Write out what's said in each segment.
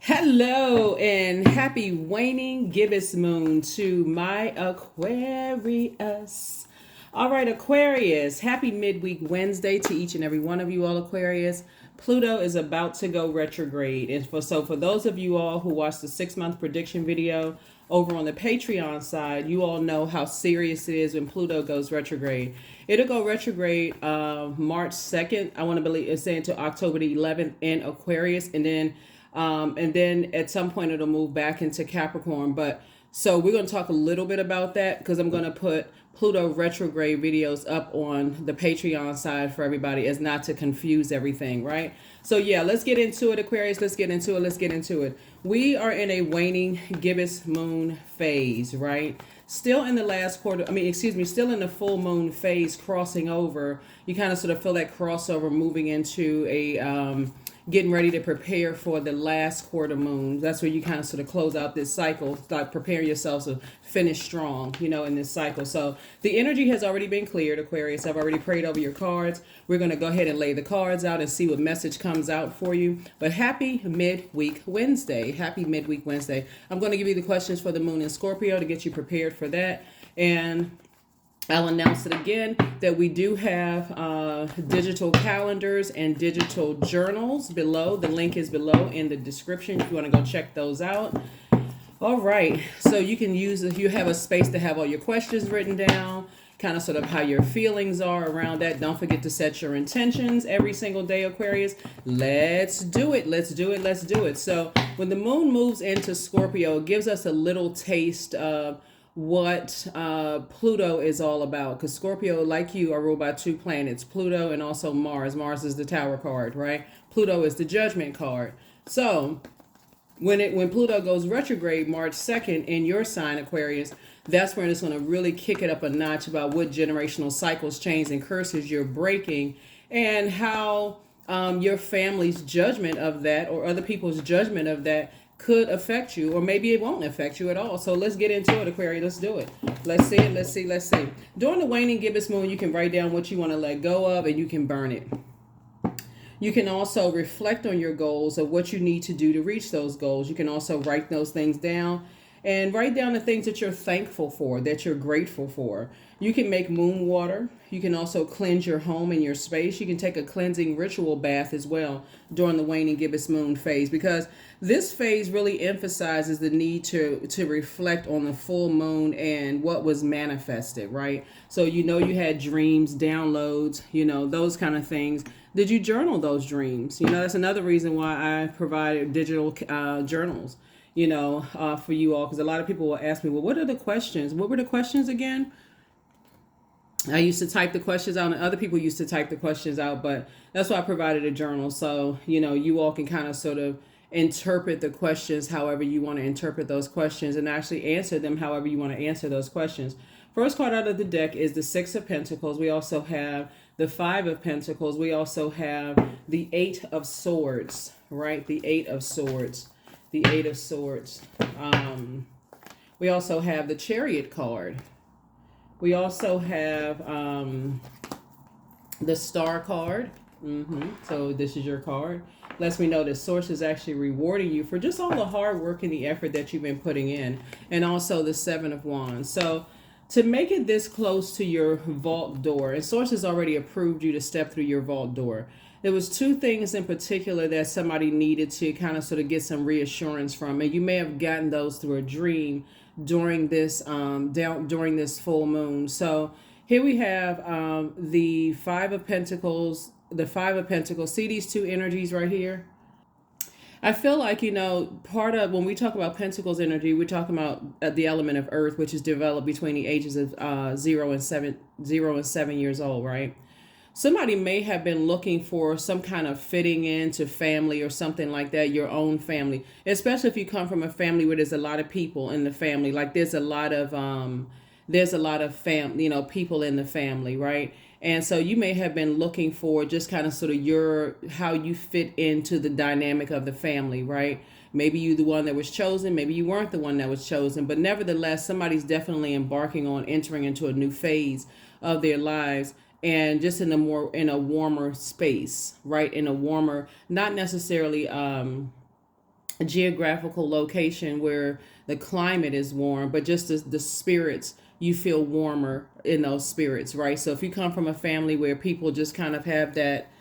Hello and happy waning gibbous moon to my Aquarius. All right, Aquarius, happy midweek Wednesday to each and every one of you all, Aquarius. Pluto is about to go retrograde. And for those of you all who watched the 6-month prediction video over on the Patreon side, you all know how serious it is when Pluto goes retrograde. It'll go retrograde March 2nd. I want to believe it's saying to October the 11th in Aquarius, and then at some point it'll move back into Capricorn. But so we're going to talk a little bit about that because I'm going to put Pluto retrograde videos up on the Patreon side for everybody as not to confuse everything, right? So yeah, let's get into it, Aquarius. Let's get into it. We are in a waning gibbous moon phase, right? Still in the last quarter, still in the full moon phase crossing over. You kind of sort of feel that crossover moving into a getting ready to prepare for the last quarter moon. That's where you kind of sort of close out this cycle, start preparing yourselves to finish strong, in this cycle. So the energy has already been cleared, Aquarius. I've already prayed over your cards. We're going to go ahead and lay the cards out and see what message comes out for you. But happy midweek Wednesday. Happy midweek Wednesday. I'm going to give you the questions for the moon in Scorpio to get you prepared for that. And I'll announce it again that we do have digital calendars and digital journals below. The link is below in the description if you want to go check those out. All right. So you can you have a space to have all your questions written down, kind of sort of how your feelings are around that. Don't forget to set your intentions every single day, Aquarius. Let's do it. So when the moon moves into Scorpio, it gives us a little taste of what Pluto is all about, because Scorpio, like you, are ruled by two planets, Pluto and also Mars. Mars is the Tower card, right? Pluto is the Judgment card. So when Pluto goes retrograde March 2nd in your sign, Aquarius, that's when it's going to really kick it up a notch about what generational cycles, chains, and curses you're breaking, and how your family's judgment of that or other people's judgment of that could affect you, or maybe it won't affect you at all. So let's get into it, Aquarius. Let's do it. Let's see. During the waning gibbous moon, you can write down what you want to let go of, and you can burn it. You can also reflect on your goals of what you need to do to reach those goals. You can also write those things down and write down the things that you're thankful for, that you're grateful for. You can make moon water. You can also cleanse your home and your space. You can take a cleansing ritual bath as well during the waning gibbous moon phase, because this phase really emphasizes the need to reflect on the full moon and what was manifested, right? So you had dreams, downloads, those kind of things. Did you journal those dreams? That's another reason why I provided digital journals, for you all, because a lot of people will ask me, well, what are the questions? What were the questions again? I used to type the questions out, and other people used to type the questions out, but that's why I provided a journal. So, you all can kind of sort of interpret the questions however you want to interpret those questions, and actually answer them however you want to answer those questions. First card out of the deck is the Six of Pentacles. We also have the Five of Pentacles. We also have the Eight of Swords, right? The Eight of Swords. We also have the Chariot card. We also have the Star card. So this is your card. Lets me know that Source is actually rewarding you for just all the hard work and the effort that you've been putting in. And also the Seven of Wands. So to make it this close to your vault door, and Source has already approved you to step through your vault door. There was two things in particular that somebody needed to kind of sort of get some reassurance from, and you may have gotten those through a dream during this during this full moon. So here we have the Five of Pentacles. See these two energies right here? I feel like, part of when we talk about Pentacles energy, we're talking about the element of Earth, which is developed between the ages of 0 and 7 years old, right? Somebody may have been looking for some kind of fitting into family or something like that, your own family, especially if you come from a family where there's a lot of people in the family. Like there's a lot of people in the family, right? And so you may have been looking for just kind of sort of how you fit into the dynamic of the family, right? Maybe you the one that was chosen, maybe you weren't the one that was chosen, but nevertheless, somebody's definitely embarking on entering into a new phase of their lives, and just in a warmer space, right? In a warmer, not necessarily a geographical location where the climate is warm, but just the spirits, you feel warmer in those spirits, right? So if you come from a family where people just kind of have that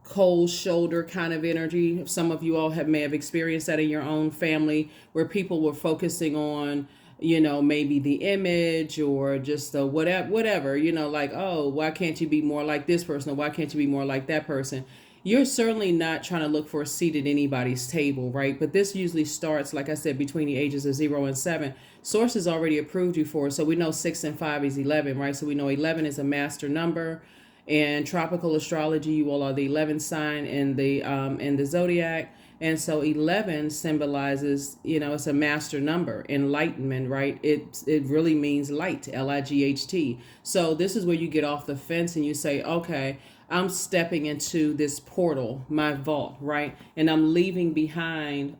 cold shoulder kind of energy, some of you all may have experienced that in your own family, where people were focusing on, maybe the image or just the whatever, like, oh, why can't you be more like this person, or why can't you be more like that person? You're certainly not trying to look for a seat at anybody's table, right? But this usually starts, like I said, between the ages of 0 and 7. Source has already approved you for it. So we know 6 and 5 is 11, right? So we know 11 is a master number. And tropical astrology, you all are the 11th sign in the Zodiac. And so 11 symbolizes, it's a master number, enlightenment, right? It really means light, Light. So this is where you get off the fence and you say, okay, I'm stepping into this portal, my vault, right? And I'm leaving behind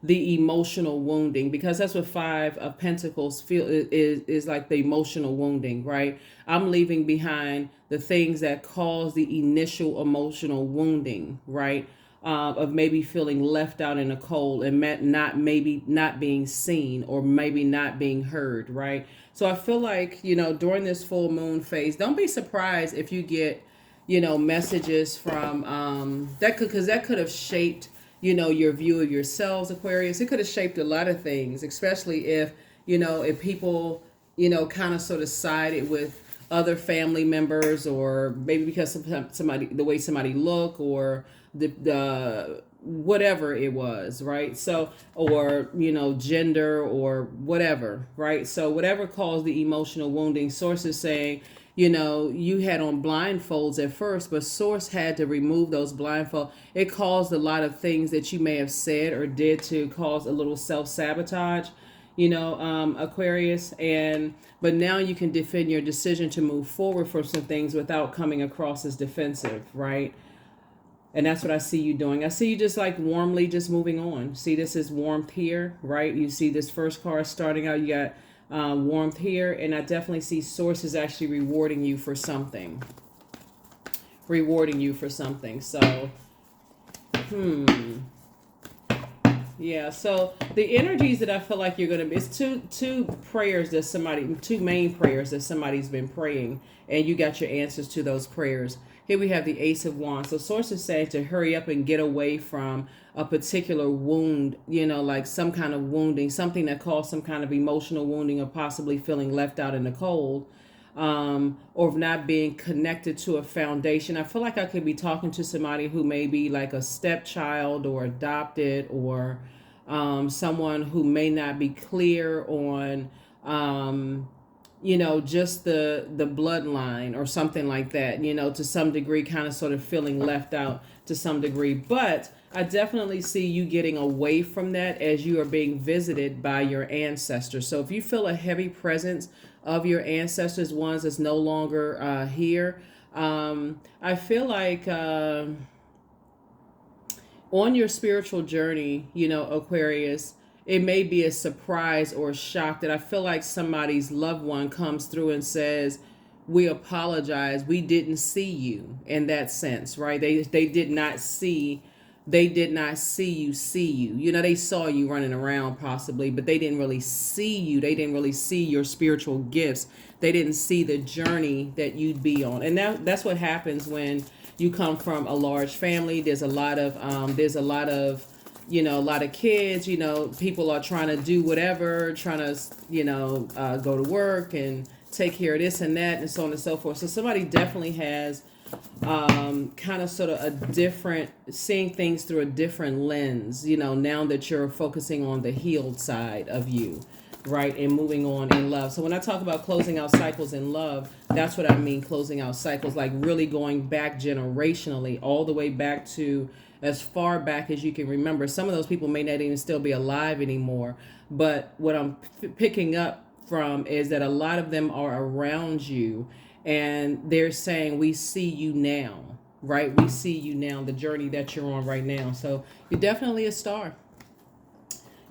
the emotional wounding, because that's what 5 of Pentacles feel is like, the emotional wounding, right? I'm leaving behind the things that cause the initial emotional wounding, right? Of maybe feeling left out in the cold and not being seen, or maybe not being heard, right? So I feel like, during this full moon phase, don't be surprised if you get, messages from because that could have shaped, your view of yourselves, Aquarius. It could have shaped a lot of things, especially if, if people, kind of sort of sided with other family members, or maybe because somebody, the way somebody look, or the whatever it was, right? So, or, gender or whatever, right? So whatever caused the emotional wounding, Source is saying, you had on blindfolds at first, but Source had to remove those blindfolds. It caused a lot of things that you may have said or did to cause a little self-sabotage, Aquarius. But now you can defend your decision to move forward for some things without coming across as defensive, right? And that's what I see you doing. I see you just like warmly just moving on. See, this is warmth here, right? You see this first card starting out, you got warmth here, and I definitely see Source is actually rewarding you for something. So, yeah, so the energies that I feel like you're going to be, it's two main prayers that somebody's been praying, and you got your answers to those prayers. Here we have the Ace of Wands. So Source is saying to hurry up and get away from a particular wound, like some kind of wounding, something that caused some kind of emotional wounding, or possibly feeling left out in the cold, or not being connected to a foundation. I feel like I could be talking to somebody who may be like a stepchild or adopted, or someone who may not be clear on just the bloodline or something like that, to some degree, kind of sort of feeling left out to some degree. But I definitely see you getting away from that as you are being visited by your ancestors. So if you feel a heavy presence of your ancestors, ones that's no longer here, I feel like on your spiritual journey, Aquarius, it may be a surprise or a shock that I feel like somebody's loved one comes through and says, we apologize, we didn't see you, in that sense, right? They did not see you see you. They saw you running around possibly, but they didn't really see you. They didn't really see your spiritual gifts. They didn't see the journey that you'd be on. And that's what happens when you come from a large family. There's a lot of kids, people are trying to do whatever, trying to, go to work and take care of this and that and so on and so forth. So somebody definitely has kind of sort of a different, seeing things through a different lens, now that you're focusing on the healed side of you, right? And moving on in love. So when I talk about closing out cycles in love, that's what I mean, closing out cycles, like really going back generationally, all the way back to as far back as you can remember. Some of those people may not even still be alive anymore. But what I'm picking up from is that a lot of them are around you, and they're saying, we see you now, right? We see you now, the journey that you're on right now. So you're definitely a star.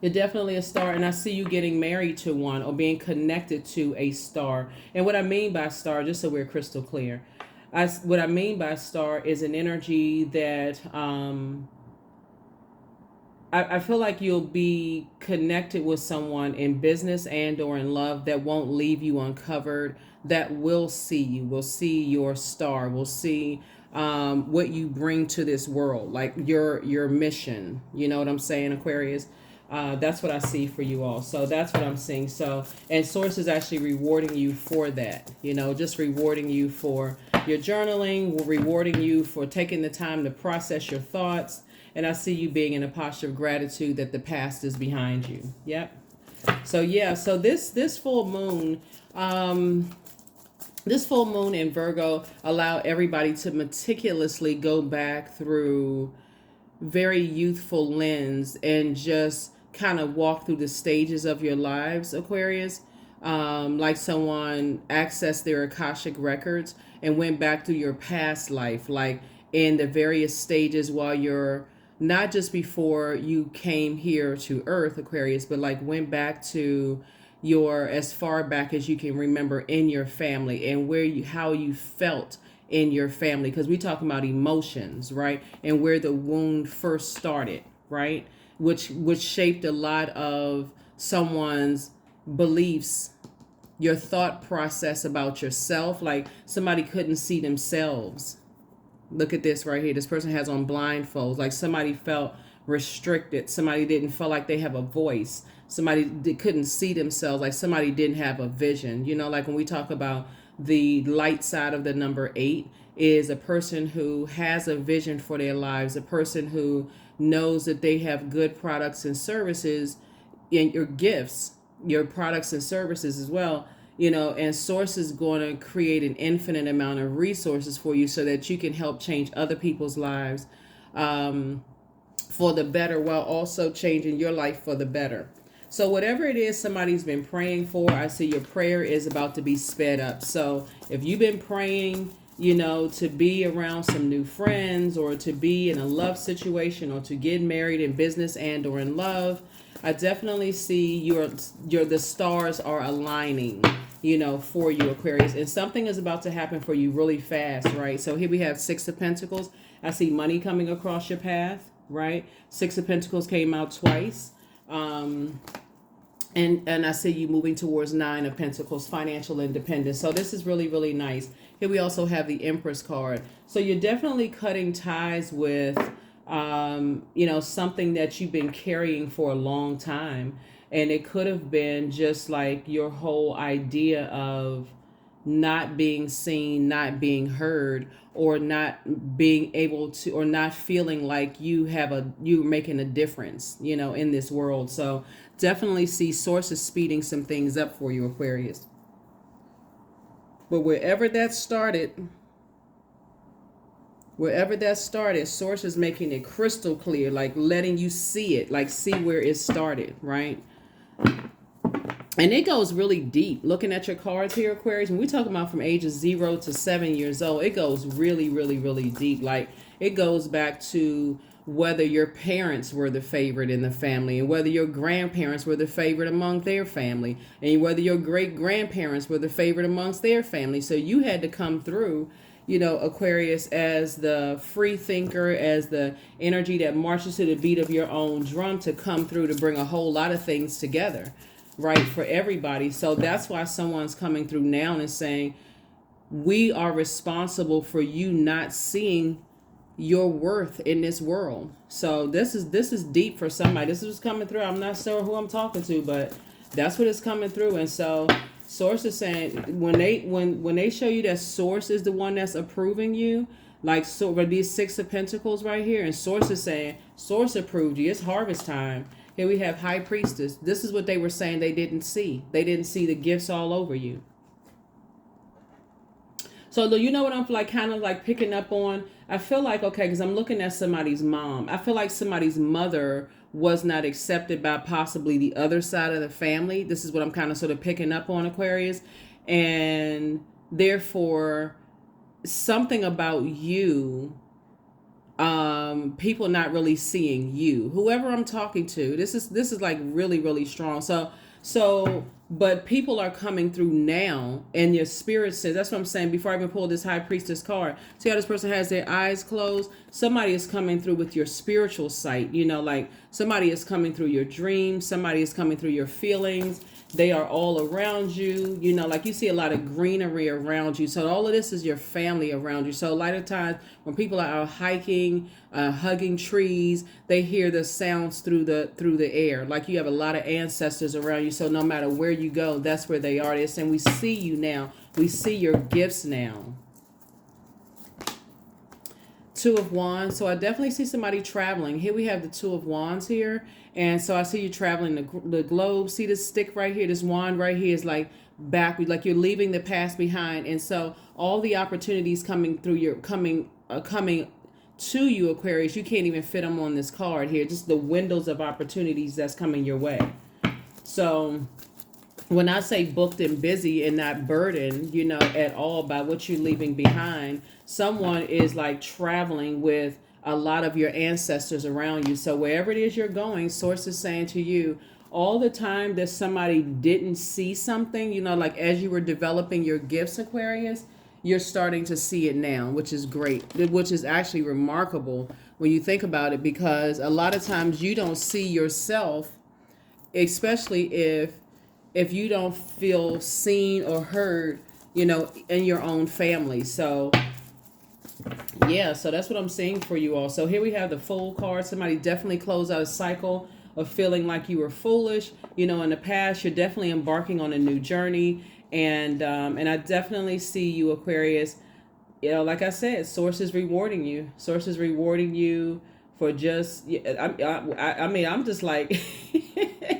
You're definitely a star, and I see you getting married to one or being connected to a star. And what I mean by star, just so we're crystal clear, what I mean by star is an energy that I feel like you'll be connected with someone in business and or in love that won't leave you uncovered, that will see you, will see your star, will see what you bring to this world, like your mission. You know what I'm saying, Aquarius? That's what I see for you all. So that's what I'm seeing. So, and Source is actually rewarding you for that. You know, just rewarding you for your journaling, rewarding you for taking the time to process your thoughts. And I see you being in a posture of gratitude that the past is behind you. Yep. So yeah, so this full moon, this full moon in Virgo allow everybody to meticulously go back through very youthful lens and just kind of walk through the stages of your lives, Aquarius. Like someone accessed their Akashic records and went back through your past life, like in the various stages while you're not just before you came here to Earth, Aquarius, but like went back to your as far back as you can remember in your family and where you how you felt in your family, because we talking about emotions, right? And where the wound first started, right? Which shaped a lot of someone's beliefs, your thought process about yourself. Like somebody couldn't see themselves. Look at this right here. This person has on blindfolds. Like somebody felt restricted. Somebody didn't feel like they have a voice. Somebody couldn't see themselves. Like somebody didn't have a vision. You know, like when we talk about the light side of the number 8 is a person who has a vision for their lives, a person who knows that they have good products and services, and your gifts, your products and services as well, you know, and Source is going to create an infinite amount of resources for you so that you can help change other people's lives for the better, while also changing your life for the better. So whatever it is somebody's been praying for, I see your prayer is about to be sped up. So if you've been praying, you know, to be around some new friends or to be in a love situation or to get married in business and or in love, I definitely see your the stars are aligning, you know, for you, Aquarius, and something is about to happen for you really fast, right? So here we have 6 of Pentacles. I see money coming across your path, right? 6 of Pentacles came out twice. And I see you moving towards 9 of Pentacles, financial independence. So this is really, really nice. Here we also have the Empress card. So you're definitely cutting ties with, you know, something that you've been carrying for a long time. And it could have been just like your whole idea of not being seen, not being heard, or not being able to, or not feeling like you're making a difference, you know, in this world. So definitely see Sources speeding some things up for you, Aquarius. But wherever that started, Source is making it crystal clear, like letting you see it, like see where it started, right? And it goes really deep. Looking at your cards here, Aquarius, when we talk about from ages 0 to 7 years old, it goes really, really, really deep. Like it goes back to whether your parents were the favorite in the family, and whether your grandparents were the favorite among their family, and whether your great grandparents were the favorite amongst their family. So you had to come through, you know, Aquarius, as the free thinker, as the energy that marches to the beat of your own drum, to come through to bring a whole lot of things together, right, for everybody. So that's why someone's coming through now and saying, we are responsible for you not seeing your worth in this world. So this is deep for somebody. This is coming through. I'm not sure who I'm talking to, but that's what is coming through. And so Source is saying, when they show you that Source is the one that's approving you, like, so for these 6 of Pentacles right here, and Source is saying, Source approved you. It's harvest time. Here we have High Priestess. This is what they were saying they didn't see. They didn't see the gifts all over you. So you know what I'm like kind of like picking up on? I feel like, okay, because I'm looking at somebody's mom. I feel like somebody's mother was not accepted by possibly the other side of the family. This is what I'm kind of sort of picking up on, Aquarius. And therefore, something about you, people not really seeing you. Whoever I'm talking to, this is like really, really strong. So But people are coming through now, and your spirit says, that's what I'm saying. Before I even pull this high priestess card, see how this person has their eyes closed? Somebody is coming through with your spiritual sight. You know, like somebody is coming through your dreams. Somebody is coming through your feelings. They are all around you. You know, like you see a lot of greenery around you. So all of this is your family around you. So a lot of times when people are out hiking, hugging trees, they hear the sounds through the air. Like you have a lot of ancestors around you. So no matter where you go, that's where they are. They're saying, we see you now. We see your gifts now. Two of Wands. So I definitely see somebody traveling. Here we have the Two of Wands here. And so I see you traveling the globe. See this stick right here, this wand right here is like backward, like you're leaving the past behind. And so all the opportunities coming through your coming to you, Aquarius, you can't even fit them on this card here. Just the windows of opportunities that's coming your way. So when I say booked and busy and not burdened, you know, at all by what you're leaving behind, someone is like traveling with a lot of your ancestors around you. So wherever it is you're going, source is saying to you, all the time that somebody didn't see something, you know, like as you were developing your gifts, Aquarius, you're starting to see it now, which is great, which is actually remarkable when you think about it, because a lot of times you don't see yourself, especially if you don't feel seen or heard, you know, in your own family. So yeah, so that's what I'm seeing for you all. So here we have the Fool card. Somebody definitely closed out a cycle of feeling like you were foolish, you know, in the past. You're definitely embarking on a new journey. And I definitely see you, Aquarius, you know, like I said, source is rewarding you. Source is rewarding you for just, I mean, I'm just like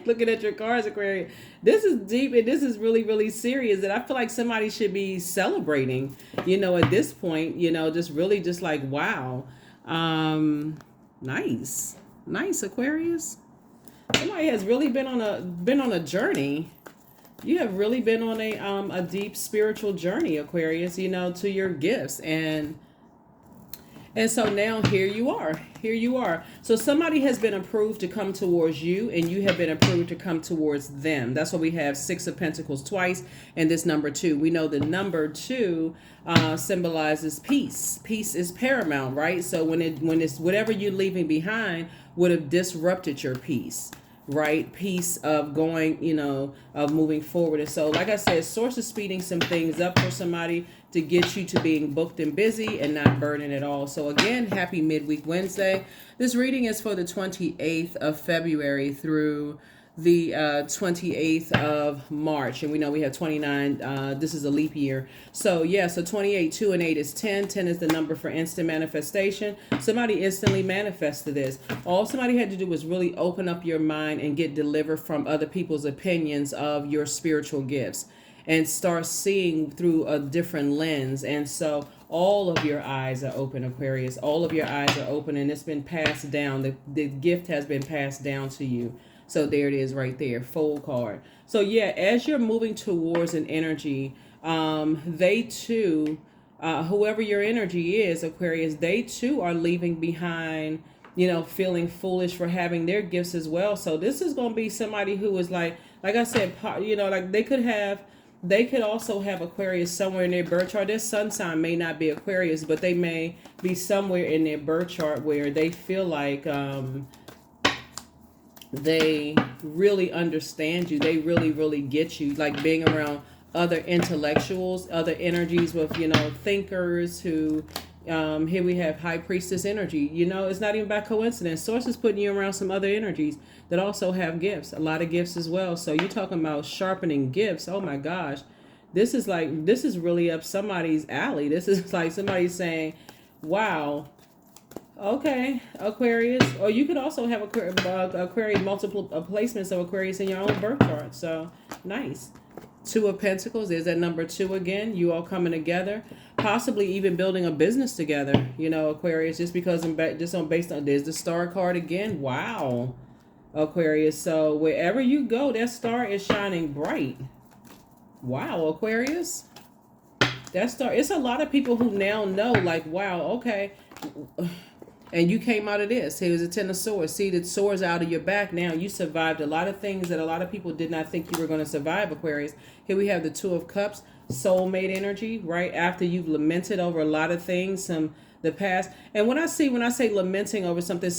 looking at your cards, Aquarius. This is deep and this is really, really serious. And I feel like somebody should be celebrating, you know, at this point, you know, just really just like, wow. Nice, Aquarius. Somebody has really been on a journey. You have really been on a deep spiritual journey, Aquarius, you know, to your gifts. And so now here you are. So somebody has been approved to come towards you, and you have been approved to come towards them. That's why we have Six of Pentacles twice, and this number 2. We know the number 2 symbolizes peace. Peace is paramount, right? So when it's whatever you're leaving behind would have disrupted your peace. Right? Piece of going, you know, of moving forward. And so, like I said, source is speeding some things up for somebody to get you to being booked and busy and not burdened at all. So again, happy midweek Wednesday. This reading is for the 28th of February through the 28th of March. And we know we have 29. This is a leap year. So yeah, so 28, 2 and 8 is 10. 10 is the number for instant manifestation. Somebody instantly manifested this. All somebody had to do was really open up your mind and get delivered from other people's opinions of your spiritual gifts and start seeing through a different lens. And so all of your eyes are open, Aquarius. All of your eyes are open, and it's been passed down. The gift has been passed down to you. So there it is right there, Fool card. So yeah, as you're moving towards an energy, they too, whoever your energy is, Aquarius, they too are leaving behind, you know, feeling foolish for having their gifts as well. So this is going to be somebody who is like I said, you know, like they could also have Aquarius somewhere in their birth chart. Their sun sign may not be Aquarius, but they may be somewhere in their birth chart where they feel like, they really understand you. They really, really get you, like being around other intellectuals, other energies with, you know, thinkers who, here we have High Priestess energy. You know, it's not even by coincidence. Source is putting you around some other energies that also have gifts, a lot of gifts as well. So you're talking about sharpening gifts. Oh my gosh. This is really up somebody's alley. This is like somebody saying, wow, okay, Aquarius. Or you could also have Aquarius, multiple placements of Aquarius in your own birth chart. So nice. Two of Pentacles. There's that number 2 again. You all coming together, possibly even building a business together. You know, Aquarius. Just because based on there's the Star card again. Wow, Aquarius. So wherever you go, that star is shining bright. Wow, Aquarius. That star. It's a lot of people who now know. Like, wow. Okay. And you came out of this. It was a Ten of Swords. See, the swords out of your back now. You survived a lot of things that a lot of people did not think you were going to survive, Aquarius. Here we have the Two of Cups, soulmate energy, right? After you've lamented over a lot of things, the past. And when I say lamenting over something,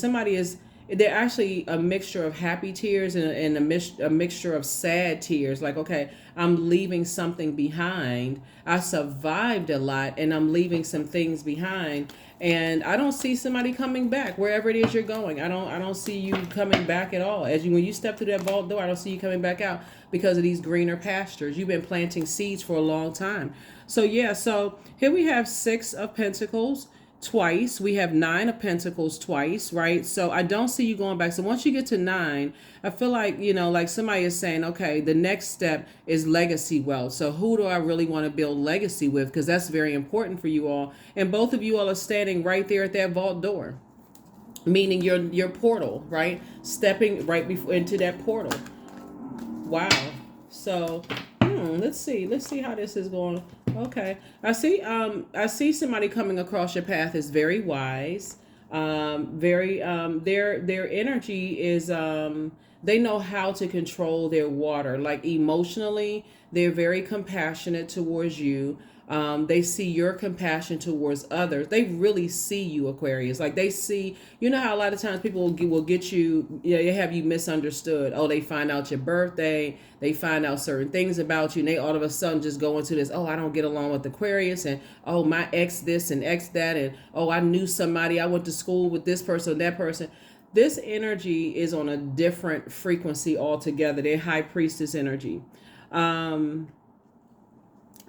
they're actually a mixture of happy tears and a mixture of sad tears. Like, okay, I'm leaving something behind. I survived a lot and I'm leaving some things behind. And I don't see somebody coming back wherever it is you're going. I don't see you coming back at all. When you step through that vault door, I don't see you coming back out because of these greener pastures. You've been planting seeds for a long time. So yeah, so here we have Six of Pentacles twice. We have Nine of Pentacles twice, right? So I don't see you going back. So once you get to 9, I feel like, like somebody is saying, okay, the next step is legacy wealth. So who do I really want to build legacy with? Because that's very important for you all. And both of you all are standing right there at that vault door, meaning your portal, right? Stepping right before into that portal. Wow. So let's see how this is going. Okay, I see somebody coming across your path is very wise. Their energy is they know how to control their water. Like emotionally, they're very compassionate towards you. They see your compassion towards others. They really see you, Aquarius. Like they see, how a lot of times people will get you, they have you misunderstood. Oh, they find out your birthday. They find out certain things about you. And they all of a sudden just go into this, oh, I don't get along with Aquarius. And, oh, my ex this and ex that. And, oh, I knew somebody. I went to school with this person or that person. This energy is on a different frequency altogether. They're high priestess energy.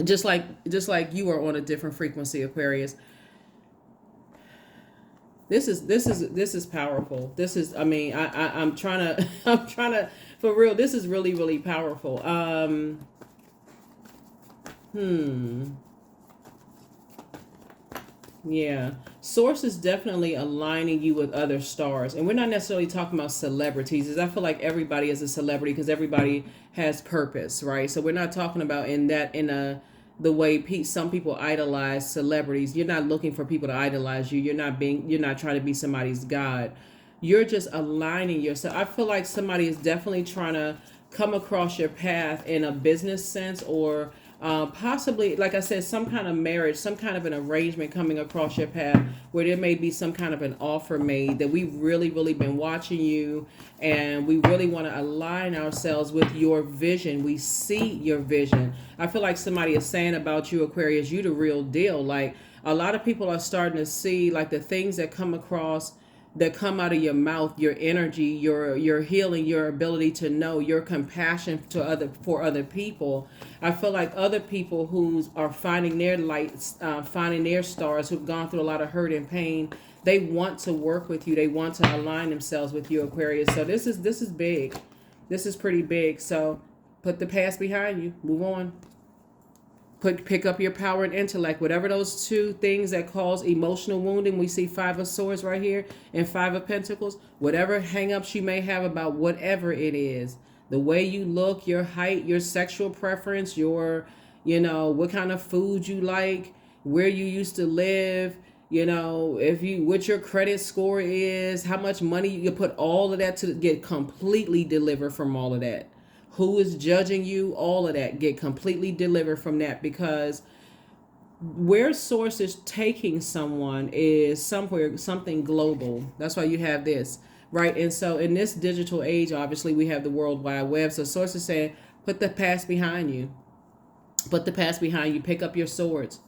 Just like you are on a different frequency, Aquarius. This is powerful. I'm trying to for real. This is really, really powerful. Yeah. Source is definitely aligning you with other stars. And we're not necessarily talking about celebrities, as I feel like everybody is a celebrity because everybody has purpose, right? So we're not talking about the way some people idolize celebrities. You're not looking for people to idolize you. You're not trying to be somebody's god. You're just aligning yourself. I feel like somebody is definitely trying to come across your path in a business sense, or possibly, like I said, some kind of marriage, some kind of an arrangement coming across your path where there may be some kind of an offer made that we've really, really been watching you, and we really want to align ourselves with your vision. We see your vision. I feel like somebody is saying about you, Aquarius, you the real deal. Like a lot of people are starting to see like the things that come out of your mouth, your energy, your healing, your ability to know, your compassion for other people. I feel like other people who are finding their lights, finding their stars, who've gone through a lot of hurt and pain, they want to work with you. They want to align themselves with you, Aquarius. So this is big. This is pretty big. So put the past behind you. Move on. Pick up your power and intellect. Whatever those two things that cause emotional wounding, we see Five of Swords right here and Five of Pentacles. Whatever hang-ups you may have about whatever it is, the way you look, your height, your sexual preference, your, what kind of food you like, where you used to live, what your credit score is, how much money you can put, all of that to get completely delivered from all of that. Who is judging you, all of that, get completely delivered from that, because where source is taking someone is something global. That's why you have this, right? And so in this digital age, obviously we have the World Wide Web. So source is saying, put the past behind you. Put the past behind you. Pick up your swords,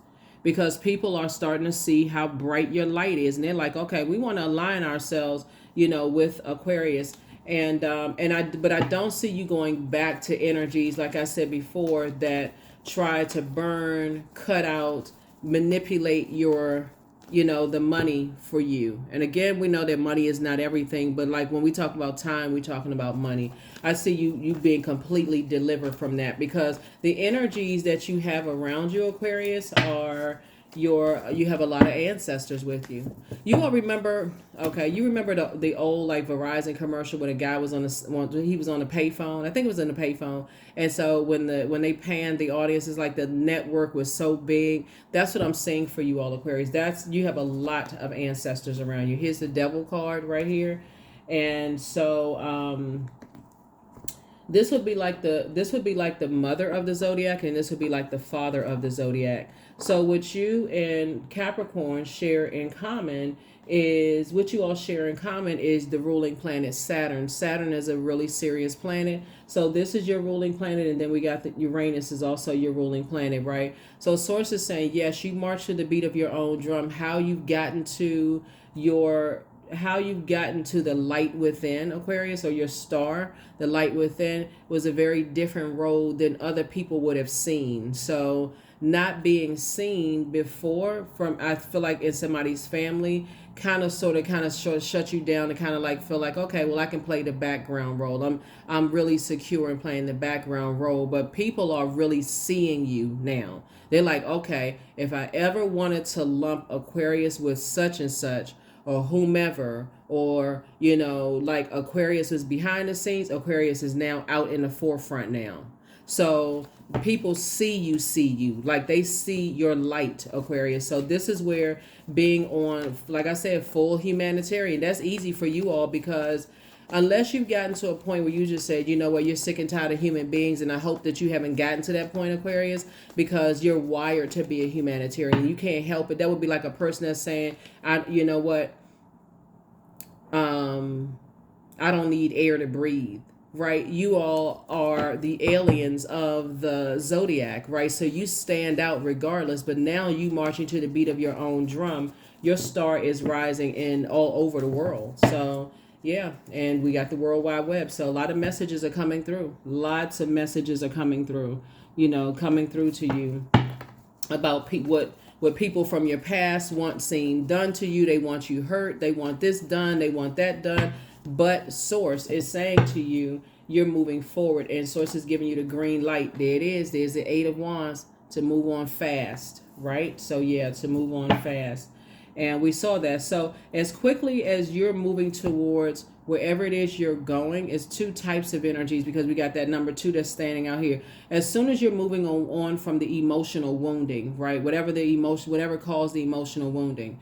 because people are starting to see how bright your light is. And they're like, okay, we want to align ourselves, with Aquarius. But I don't see you going back to energies, like I said before, that try to burn, cut out, manipulate your, the money for you. And again, we know that money is not everything, but like when we talk about time, we're talking about money. I see you being completely delivered from that, because the energies that you have around you, Aquarius, are, you have a lot of ancestors with you. You all remember? Okay, you remember the old like Verizon commercial where the guy was he was on the payphone. I think it was in the payphone. And so when they panned the audience, it's like the network was so big. That's what I'm saying for you all, Aquarius. You have a lot of ancestors around you. Here's the devil card right here, and so this would be like the mother of the zodiac, and this would be like the father of the zodiac. So what you and Capricorn share in common is the ruling planet Saturn. Saturn is a really serious planet. So this is your ruling planet, and then we got the Uranus is also your ruling planet, right? So source is saying, yes, you march to the beat of your own drum. How you've gotten to the light within, Aquarius, or your star, the light within, was a very different road than other people would have seen. So not being seen before I feel like in somebody's family kind of shut you down and kind of like feel like, okay, well, I can play the background role. I'm really secure in playing the background role, but people are really seeing you now. They're like, okay, if I ever wanted to lump Aquarius with such and such, or whomever, or like Aquarius is behind the scenes, Aquarius is now out in the forefront now. So people see you like they see your light, Aquarius. So this is where being on, like I said, full humanitarian, that's easy for you all, because unless you've gotten to a point where you just said, you know what, you're sick and tired of human beings, and I hope that you haven't gotten to that point, Aquarius, because you're wired to be a humanitarian. You can't help it. That would be like a person that's saying, you know what, I don't need air to breathe, right? You all are the aliens of the zodiac, right? So you stand out regardless, but now you marching to the beat of your own drum. Your star is rising in all over the world. So yeah, and we got the World Wide Web. So a lot of messages are coming through. Lots of messages are coming through, coming through to you about what people from your past want seen done to you. They want you hurt. They want this done. They want that done. But Source is saying to you, you're moving forward, and Source is giving you the green light. There it is. There's the Eight of Wands to move on fast, right? So yeah, to move on fast. And we saw that. So as quickly as you're moving towards wherever it is you're going, it's two types of energies, because we got that number 2 that's standing out here. As soon as you're moving on from the emotional wounding, right? Whatever caused the emotional wounding.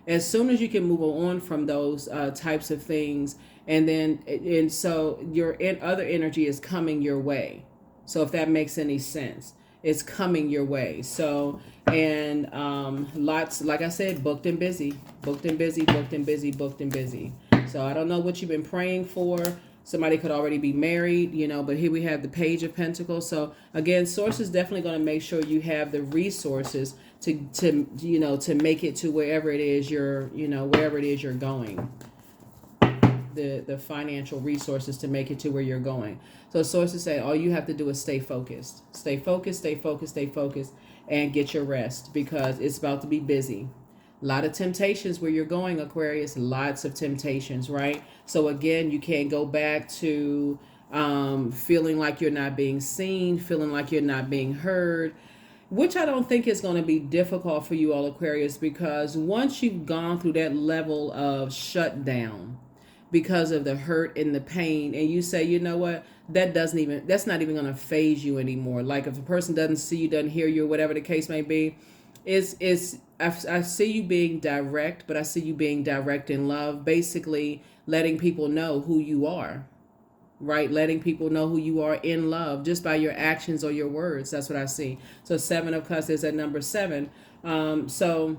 As soon as you can move on from those types of things, and so your other energy is coming your way. So if that makes any sense, it's coming your way. So, and lots, like I said, booked and busy. So I don't know what you've been praying for. Somebody could already be married, but here we have the Page of Pentacles. So again, Source is definitely going to make sure you have the resources to make it to wherever it is you're going. The financial resources to make it to where you're going. So sources say all you have to do is stay focused, and get your rest, because it's about to be busy. A lot of temptations where you're going, Aquarius. Lots of temptations, right? So again, you can't go back to feeling like you're not being seen, feeling like you're not being heard, which I don't think is going to be difficult for you all, Aquarius, because once you've gone through that level of shutdown because of the hurt and the pain, and you say, you know what, that's not even going to phase you anymore. Like if a person doesn't see you, doesn't hear you, or whatever the case may be, I see you being direct, but I see you being direct in love, basically letting people know who you are, right? Letting people know who you are in love just by your actions or your words. That's what I see. So 7 of Cups is at number 7. So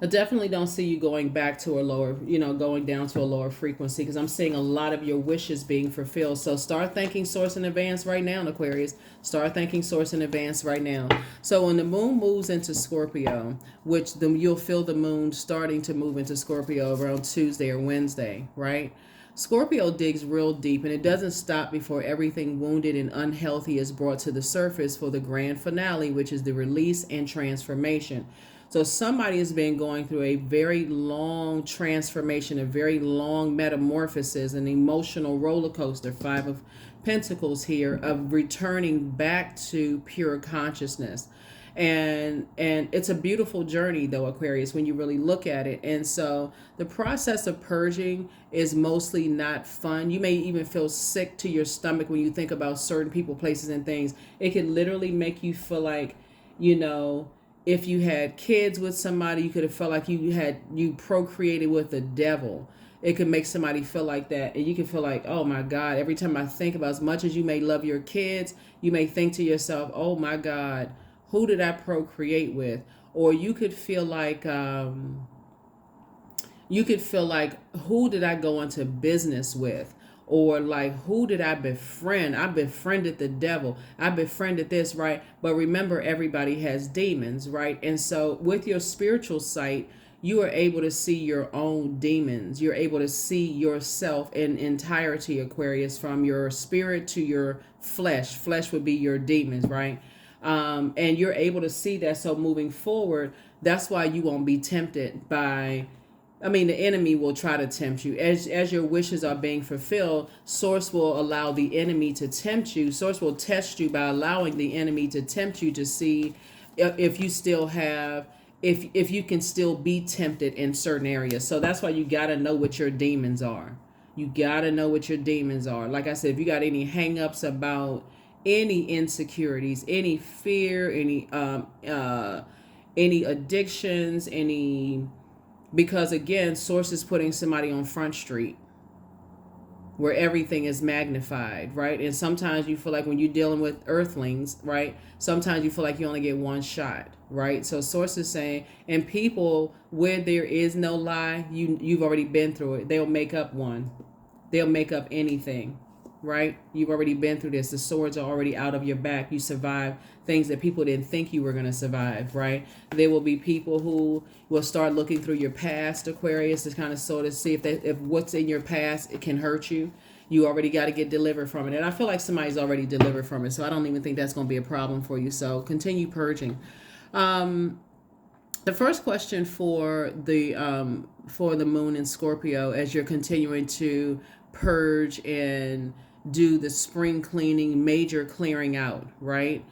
I definitely don't see you going back to a lower, going down to a lower frequency, because I'm seeing a lot of your wishes being fulfilled. So start thanking Source in advance right now, Aquarius. Start thanking Source in advance right now. So when the moon moves into Scorpio, you'll feel the moon starting to move into Scorpio around Tuesday or Wednesday, right? Scorpio digs real deep, and it doesn't stop before everything wounded and unhealthy is brought to the surface for the grand finale, which is the release and transformation. So somebody has been going through a very long transformation, a very long metamorphosis, an emotional roller coaster, 5 of Pentacles here, of returning back to pure consciousness. And it's a beautiful journey though, Aquarius, when you really look at it. And so the process of purging is mostly not fun. You may even feel sick to your stomach when you think about certain people, places, and things. It can literally make you feel like, you know, if you had kids with somebody, you could have felt like you procreated with the devil. It could make somebody feel like that, and you can feel like, oh my God, every time I think about, as much as you may love your kids, you may think to yourself, oh my God, who did I procreate with? Or you could feel like who did I go into business with? Or like, who did I befriend? I befriended the devil. I befriended this, right? But remember, everybody has demons, right? And so with your spiritual sight, you are able to see your own demons. You're able to see yourself in entirety, Aquarius, from your spirit to your flesh. Flesh would be your demons, right? And you're able to see that. So moving forward, that's why you won't be tempted by, the enemy will try to tempt you. As your wishes are being fulfilled, Source will allow the enemy to tempt you. Source will test you by allowing the enemy to tempt you to see if you still have, if you can still be tempted in certain areas. So that's why you got to know what your demons are. You got to know what your demons are. Like I said, if you got any hang-ups about any insecurities, any fear, any addictions, because again, Source is putting somebody on Front Street where everything is magnified, right? And sometimes you feel like when you're dealing with earthlings, right? Sometimes you feel like you only get one shot, right? So Source is saying, and people where there is no lie, you've already been through it. They'll make up one. They'll make up anything, right? You've already been through this. The swords are already out of your back. You survived things that people didn't think you were going to survive, right? There will be people who will start looking through your past, Aquarius, to kind of sort of see if what's in your past, it can hurt you. You already got to get delivered from it. And I feel like somebody's already delivered from it. So I don't even think that's going to be a problem for you. So continue purging. The first question for the moon in Scorpio, as you're continuing to purge and do the spring cleaning, major clearing out, right?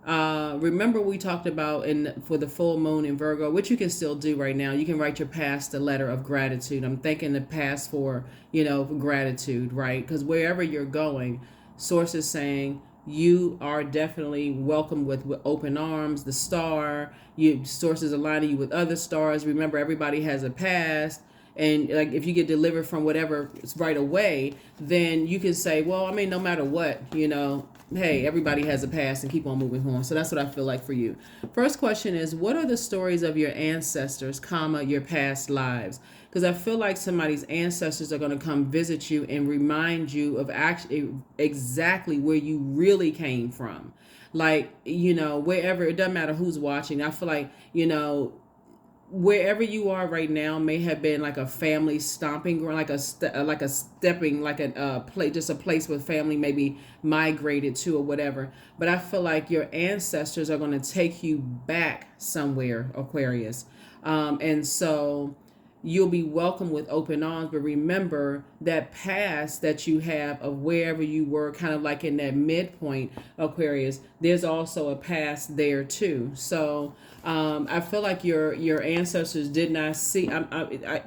Remember we talked about for the full moon in Virgo, which you can still do right now. You can write your past a letter of gratitude. I'm thanking the past for, gratitude, right? Because wherever you're going, Source is saying you are definitely welcome with open arms. The star, Source is aligning you with other stars. Remember, everybody has a past. And like, if you get delivered from whatever right away, then you can say, well, no matter what, hey, everybody has a past, and keep on moving on. So that's what I feel like for you. First question is, what are the stories of your ancestors, your past lives? Because I feel like somebody's ancestors are going to come visit you and remind you of actually exactly where you really came from. Like, wherever, it doesn't matter who's watching. I feel like, wherever you are right now may have been like a family stomping ground, like a stepping, like a place, just a place where family maybe migrated to or whatever. But I feel like your ancestors are going to take you back somewhere, Aquarius. And so you'll be welcomed with open arms. But remember that past that you have of wherever you were, kind of like in that midpoint, Aquarius, there's also a past there too. So I feel like your ancestors did not see.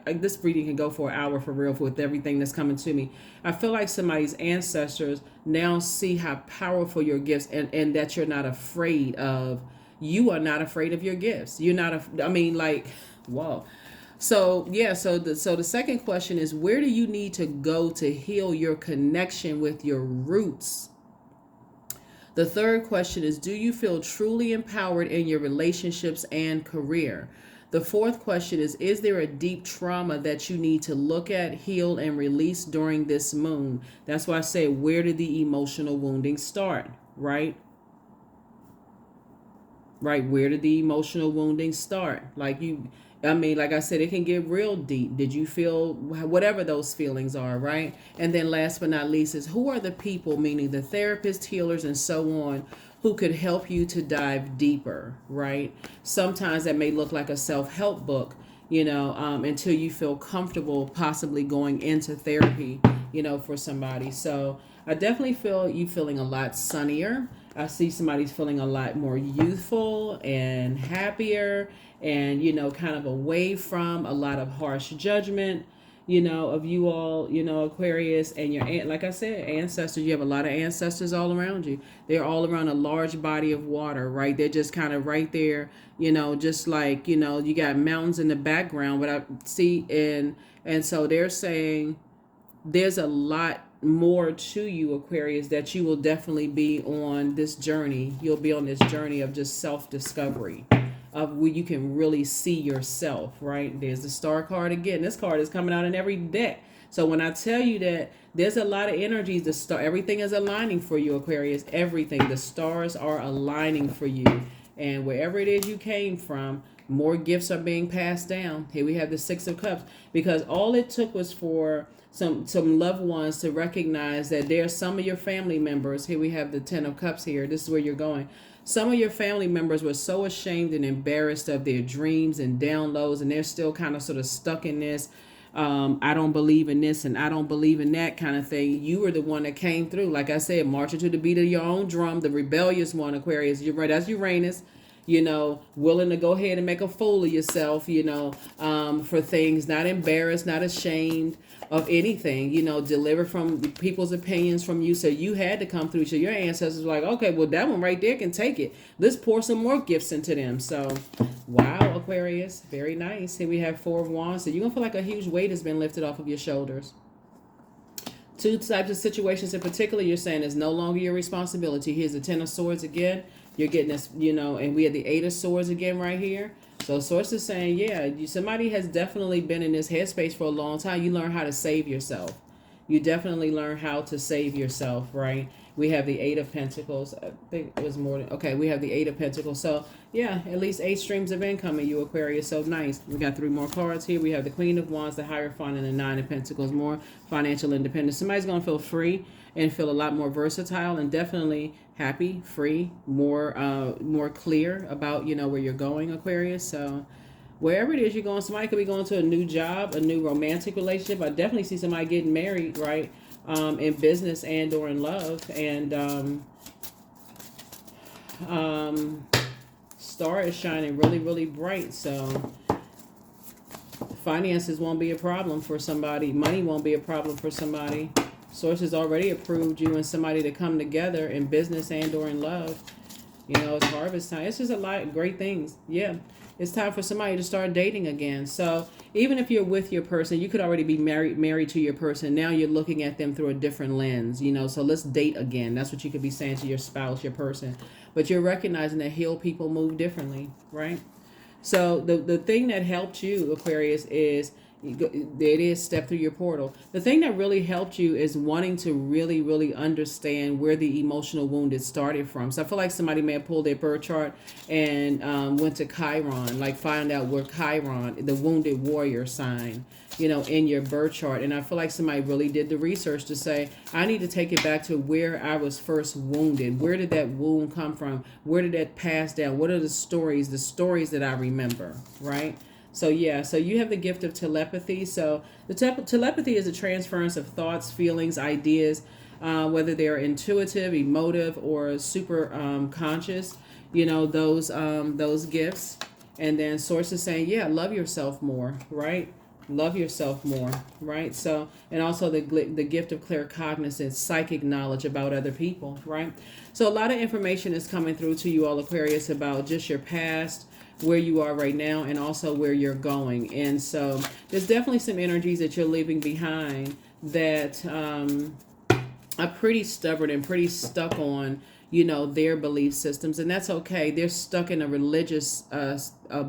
This reading can go for an hour for real, with everything that's coming to me. I feel like somebody's ancestors now see how powerful your gifts, and that you're not afraid of. You are not afraid of your gifts. You're not. Whoa. So yeah. So the second question is, where do you need to go to heal your connection with your roots? The third question is, do you feel truly empowered in your relationships and career? The fourth question is there a deep trauma that you need to look at, heal, and release during this moon? That's why I say, where did the emotional wounding start, right? Right, where did the emotional wounding start? Like I said, it can get real deep. Did you feel whatever those feelings are, right? And then last but not least is, who are the people, meaning the therapists, healers, and so on, who could help you to dive deeper, right? Sometimes that may look like a self-help book, until you feel comfortable possibly going into therapy, for somebody. So I definitely feel you feeling a lot sunnier. I see somebody's feeling a lot more youthful and happier, and, kind of away from a lot of harsh judgment, of you all, Aquarius, and like I said, ancestors. You have a lot of ancestors all around you. They're all around a large body of water, right? They're just kind of right there, just like, you got mountains in the background, but I see, and so they're saying there's a lot more to you, Aquarius, that you will definitely be on this journey. You'll be on this journey of just self-discovery, of where you can really see yourself, right? There's the star card again. This card is coming out in every deck. So when I tell you that there's a lot of energies, everything is aligning for you, Aquarius. Everything. The stars are aligning for you. And wherever it is you came from, more gifts are being passed down. Here we have the Six of Cups, because all it took was for some loved ones to recognize that there's some of your family members. Here we have the Ten of Cups here. This is where you're going. Some of your family members were so ashamed and embarrassed of their dreams and downloads, and they're still kind of sort of stuck in this, I don't believe in this and I don't believe in that kind of thing. You were the one that came through. Like I said, marching to the beat of your own drum, the rebellious one, Aquarius. You're right. That's Uranus. Willing to go ahead and make a fool of yourself, for things, not embarrassed, not ashamed of anything, deliver from people's opinions from you. So you had to come through. So your ancestors were like, okay, well, that one right there can take it. Let's pour some more gifts into them. So, wow, Aquarius, very nice. Here we have Four of Wands. So you're going to feel like a huge weight has been lifted off of your shoulders. Two types of situations in particular, you're saying is no longer your responsibility. Here's the Ten of Swords again. You're getting this, and we have the Eight of Swords again right here. So Source is saying, yeah, somebody has definitely been in this headspace for a long time. You learn how to save yourself. You definitely learn how to save yourself, right? We have the Eight of Pentacles. I think it was more than, okay, we have the Eight of Pentacles. So, yeah, at least 8 streams of income in you, Aquarius. So nice. We got 3 more cards here. We have the Queen of Wands, the Hierophant, and the Nine of Pentacles. More financial independence. Somebody's going to feel free and feel a lot more versatile and definitely happy, free, more clear about, where you're going, Aquarius. So wherever it is you're going, somebody could be going to a new job, a new romantic relationship. I definitely see somebody getting married, right? In business and or in love. And star is shining really, really bright. So finances won't be a problem for somebody. Money won't be a problem for somebody. Source has already approved you and somebody to come together in business and or in love. It's harvest time. It's just a lot of great things. Yeah. It's time for somebody to start dating again. So even if you're with your person, you could already be married to your person. Now you're looking at them through a different lens, so let's date again. That's what you could be saying to your spouse, your person. But you're recognizing that healed people move differently, right? So the thing that helped you, Aquarius, is it is step through your portal. The thing that really helped you is wanting to really, really understand where the emotional wound it started from. So I feel like somebody may have pulled their birth chart and went to Chiron, like find out where Chiron, the wounded warrior sign, in your birth chart. And I feel like somebody really did the research to say, I need to take it back to where I was first wounded. Where did that wound come from? Where did that pass down? What are the stories that I remember, right? So yeah, so you have the gift of telepathy. So the telepathy is a transference of thoughts, feelings, ideas, whether they're intuitive, emotive, or super conscious, those gifts. And then Source is saying, yeah, love yourself more, right? Love yourself more, right? So, and also the gift of claircognizance, psychic knowledge about other people, right? So a lot of information is coming through to you all, Aquarius, about just your past, where you are right now, and also where you're going. And so there's definitely some energies that you're leaving behind that are pretty stubborn and pretty stuck on, their belief systems. And that's okay. They're stuck in a religious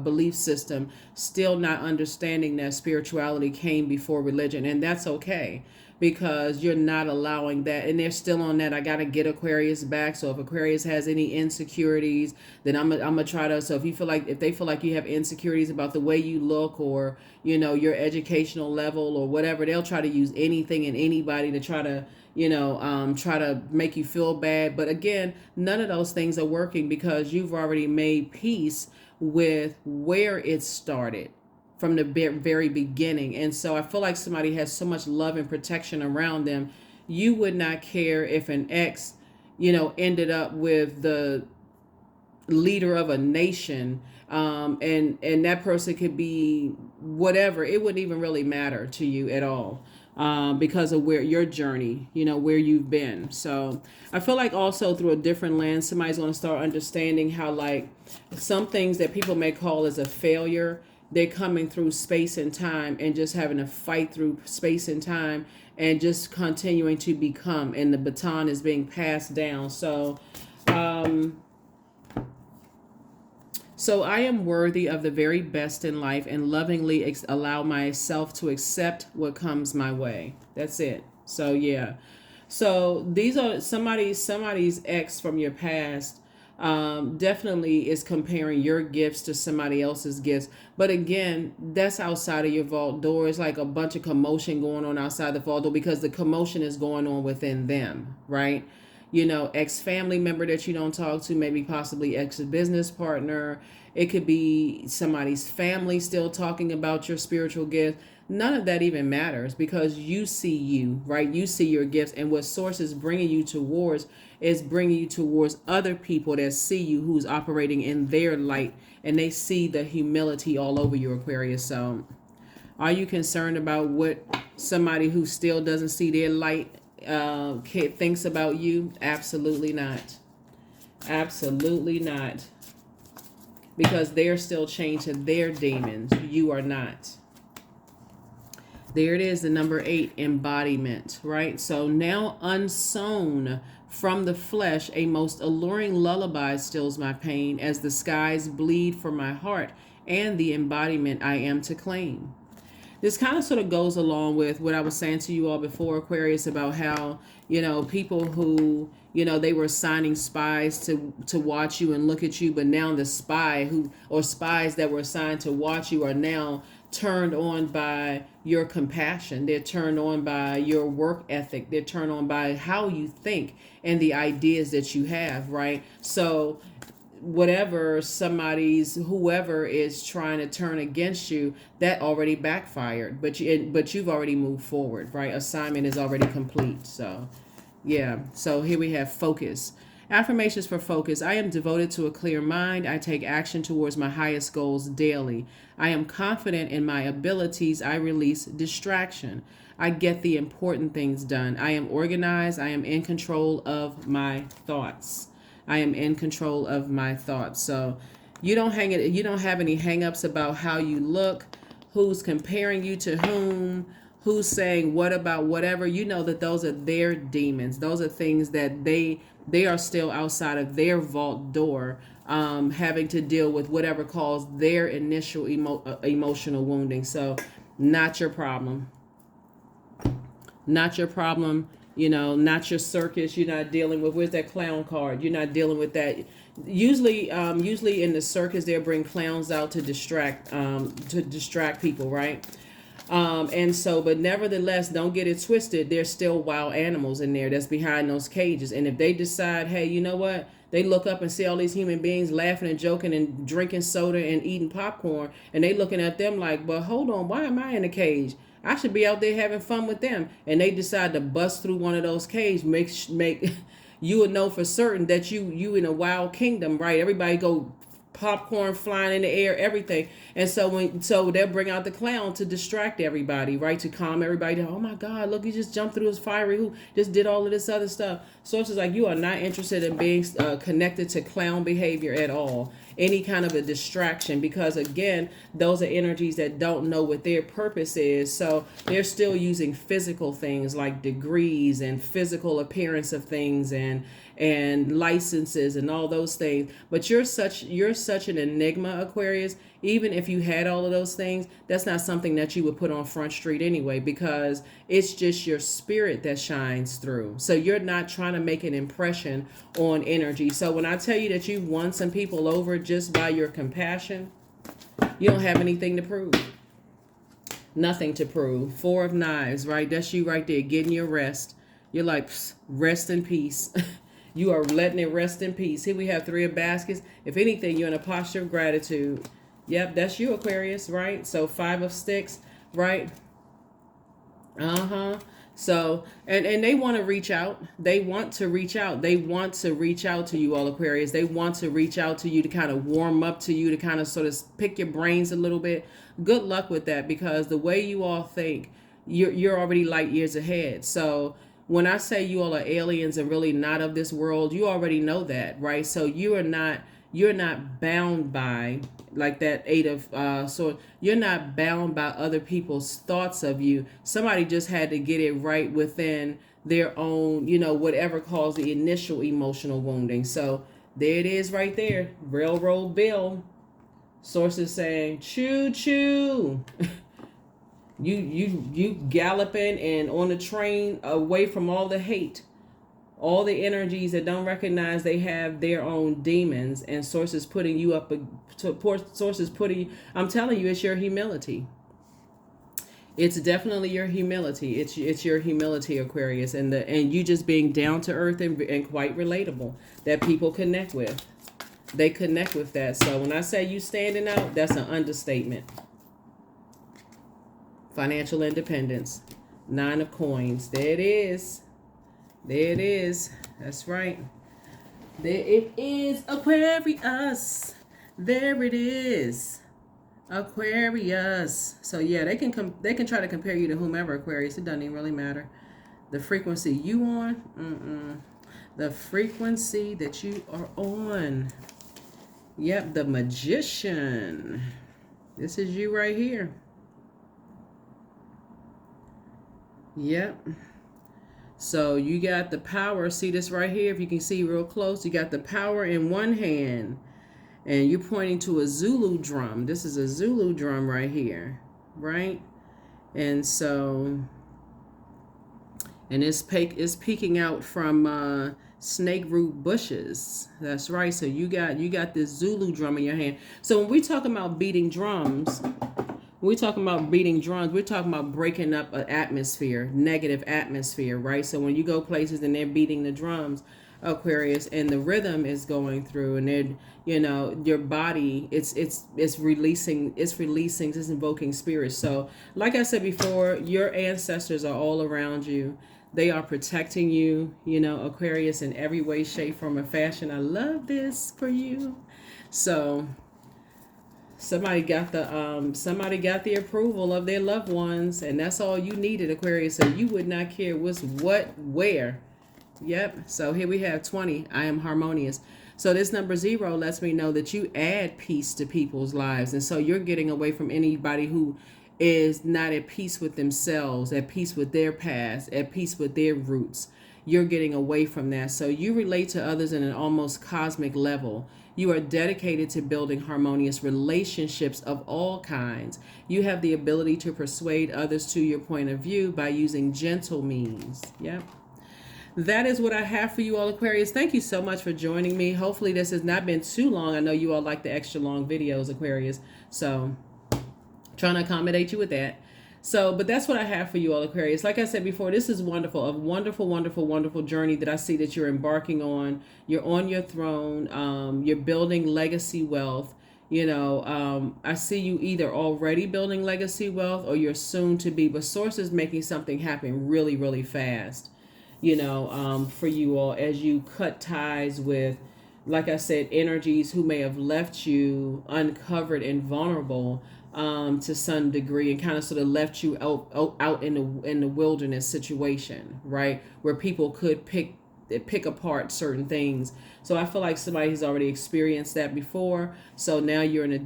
belief system, still not understanding that spirituality came before religion. And that's okay, because you're not allowing that, and they're still on that. I got to get Aquarius back. So if Aquarius has any insecurities, then I'm gonna try to. So if they feel like you have insecurities about the way you look, or your educational level or whatever, they'll try to use anything and anybody to try to try to make you feel bad. But again, none of those things are working, because you've already made peace with where it started from the very beginning. And so I feel like somebody has so much love and protection around them. You would not care if an ex, ended up with the leader of a nation, and that person could be whatever. It wouldn't even really matter to you at all, because of where your journey, where you've been. So I feel like also through a different lens, somebody's going to start understanding how, like, some things that people may call as a failure, they're coming through space and time and just having to fight through space and time and just continuing to become, and the baton is being passed down. So I am worthy of the very best in life and lovingly allow myself to accept what comes my way. That's it. So yeah. So these are somebody's ex from your past. Definitely is comparing your gifts to somebody else's gifts. But again, that's outside of your vault door. It's like a bunch of commotion going on outside the vault door because the commotion is going on within them, right? Ex-family member that you don't talk to, maybe possibly ex-business partner. It could be somebody's family still talking about your spiritual gift. None of that even matters because you see you, right? You see your gifts, and what source is bringing you towards is bringing you towards other people that see you, who's operating in their light, and they see the humility all over you, Aquarius. So are you concerned about what somebody who still doesn't see their light thinks about you? Absolutely not. Absolutely not. Because they're still chained to their demons. You are not. There it is, the number 8, embodiment, right? So now unsown from the flesh, a most alluring lullaby stills my pain as the skies bleed for my heart and the embodiment I am to claim. This kind of sort of goes along with what I was saying to you all before, Aquarius, about how, people who, they were assigning spies to watch you and look at you, but now the spies that were assigned to watch you are now turned on by your compassion. They're turned on by your work ethic. They're turned on by how you think and the ideas that you have, right? So whoever is trying to turn against you, that already backfired, but you've already moved forward, right? Assignment is already complete. So yeah. So here we have focus. Affirmations for focus. I am devoted to a clear mind. I take action towards my highest goals daily. I am confident in my abilities. I release distraction. I get the important things done. I am organized. I am in control of my thoughts. I am in control of my thoughts. So you don't have any hang-ups about how you look, who's comparing you to whom, who's saying what about whatever. You know that those are their demons. Those are things that they are still outside of their vault door, having to deal with whatever caused their initial emotional wounding. So not your problem. Not your problem. Not your circus. You're not dealing with, where's that clown card? You're not dealing with that. Usually in the circus, they'll bring clowns out to distract people, right? But nevertheless, don't get it twisted. There's still wild animals in there that's behind those cages. And if they decide, hey, you know what? They look up and see all these human beings laughing and joking and drinking soda and eating popcorn. And they looking at them like, but hold on, why am I in a cage? I should be out there having fun with them. And they decide to bust through one of those cages, make you would know for certain that you in a wild kingdom, right? Everybody go popcorn flying in the air, everything. And so they'll bring out the clown to distract everybody, right? To calm everybody down. Oh my God, look, he just jumped through his fiery hoop, just did all of this other stuff. So it's just like, you are not interested in being connected to clown behavior at all. Any kind of a distraction, because again, those are energies that don't know what their purpose is. So they're still using physical things like degrees and physical appearance of things and licenses and all those things. But you're such an enigma, Aquarius. Even if you had all of those things, that's not something that you would put on Front Street anyway, because it's just your spirit that shines through. So you're not trying to make an impression on energy. So when I tell you that you've won some people over just by your compassion, you don't have anything to prove. Nothing to prove. 4 of Knives, right? That's you right there, getting your rest. You're like, rest in peace. You are letting it rest in peace. Here we have 3 of Baskets. If anything, you're in a posture of gratitude. Yep, that's you, Aquarius, right? So 5 of Sticks, right? So, and they want to reach out. They want to reach out. They want to reach out to you, all Aquarius. They want to reach out to you to kind of warm up to you, to kind of sort of pick your brains a little bit. Good luck with that, because the way you all think, you're already light years ahead. So when I say you all are aliens and really not of this world, you already know that, right? So you're not bound by, like that eight of so you're not bound by other people's thoughts of you. Somebody just had to get it right within their own, whatever caused the initial emotional wounding. So there it is right there. Railroad bill. Sources saying choo choo. you galloping and on the train away from all the hate, all the energies that don't recognize they have their own demons, and sources putting you up sources putting, I'm telling you, it's your humility. It's definitely your humility. It's your humility, Aquarius, and you just being down to earth and quite relatable, that people connect with. They connect with that. So when I say you standing out, that's an understatement. Financial independence. 9 of coins. There it is. There it is. That's right. There it is, Aquarius. There it is, Aquarius. So yeah, they can try to compare you to whomever, Aquarius. It doesn't even really matter. The frequency you on, the frequency that you are on. Yep, the Magician. This is you right here. Yep. So you got the power. See this right here? If you can see real close, you got the power in one hand, and you're pointing to a Zulu drum. This is a Zulu drum right here, right? And so, and it's peeking out from snake root bushes. That's right. So you got this Zulu drum in your hand. So when we talk about beating drums, we're talking about breaking up an atmosphere, negative atmosphere, right? So when you go places and they're beating the drums, Aquarius, and the rhythm is going through, and then your body, it's invoking spirits. So like I said before, your ancestors are all around you. They are protecting you, Aquarius, in every way, shape, form, or fashion. I love this for you. So somebody got the approval of their loved ones, and that's all you needed, Aquarius. So you would not care what's where. Yep. So here we have 20. I am harmonious. So this number 0 lets me know that you add peace to people's lives, and so you're getting away from anybody who is not at peace with themselves, at peace with their past, at peace with their roots. You're getting away from that. So you relate to others in an almost cosmic level. You are dedicated to building harmonious relationships of all kinds. You have the ability to persuade others to your point of view by using gentle means. Yep. That is what I have for you all, Aquarius. Thank you so much for joining me. Hopefully this has not been too long. I know you all like the extra long videos, Aquarius. So trying to accommodate you with that. So, but that's what I have for you all, Aquarius. Like I said before, this is wonderful, a wonderful, wonderful, wonderful journey that I see that you're embarking on. You're on your throne. You're building legacy wealth. I see you either already building legacy wealth or you're soon to be, but Source is making something happen really, really fast, for you all, as you cut ties with, like I said, energies who may have left you uncovered and vulnerable, to some degree, and kind of sort of left you out in the wilderness situation, right, where people could pick apart certain things. So I feel like somebody has already experienced that before. So now you're in a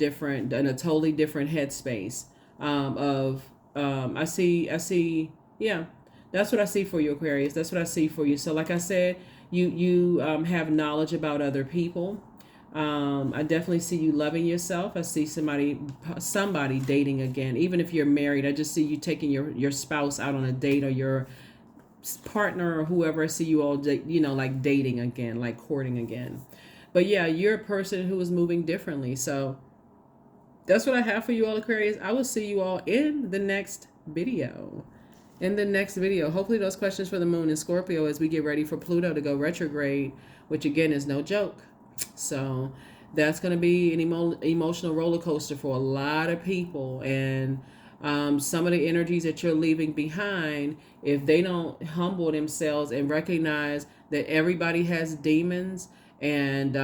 totally different headspace. I see, yeah, that's what I see for you, Aquarius. That's what I see for you. So like I said, you have knowledge about other people. I definitely see you loving yourself. I see somebody dating again. Even if you're married, I just see you taking your spouse out on a date, or your partner or whoever. I see you all, like dating again, like courting again. But yeah, you're a person who is moving differently. So that's what I have for you all, Aquarius. I will see you all in the next video. Hopefully those questions for the moon and Scorpio as we get ready for Pluto to go retrograde, which again is no joke. So that's going to be an emotional roller coaster for a lot of people. And Some of the energies that you're leaving behind, if they don't humble themselves and recognize that everybody has demons, and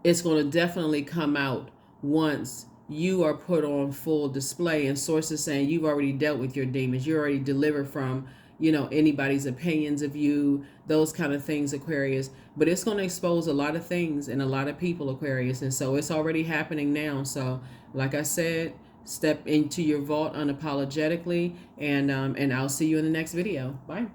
it's going to definitely come out once you are put on full display, and sources saying you've already dealt with your demons, you're already delivered from, anybody's opinions of you, those kind of things, Aquarius. But it's going to expose a lot of things and a lot of people, Aquarius, and so it's already happening now. So like I said, step into your vault unapologetically, and I'll see you in the next video. Bye.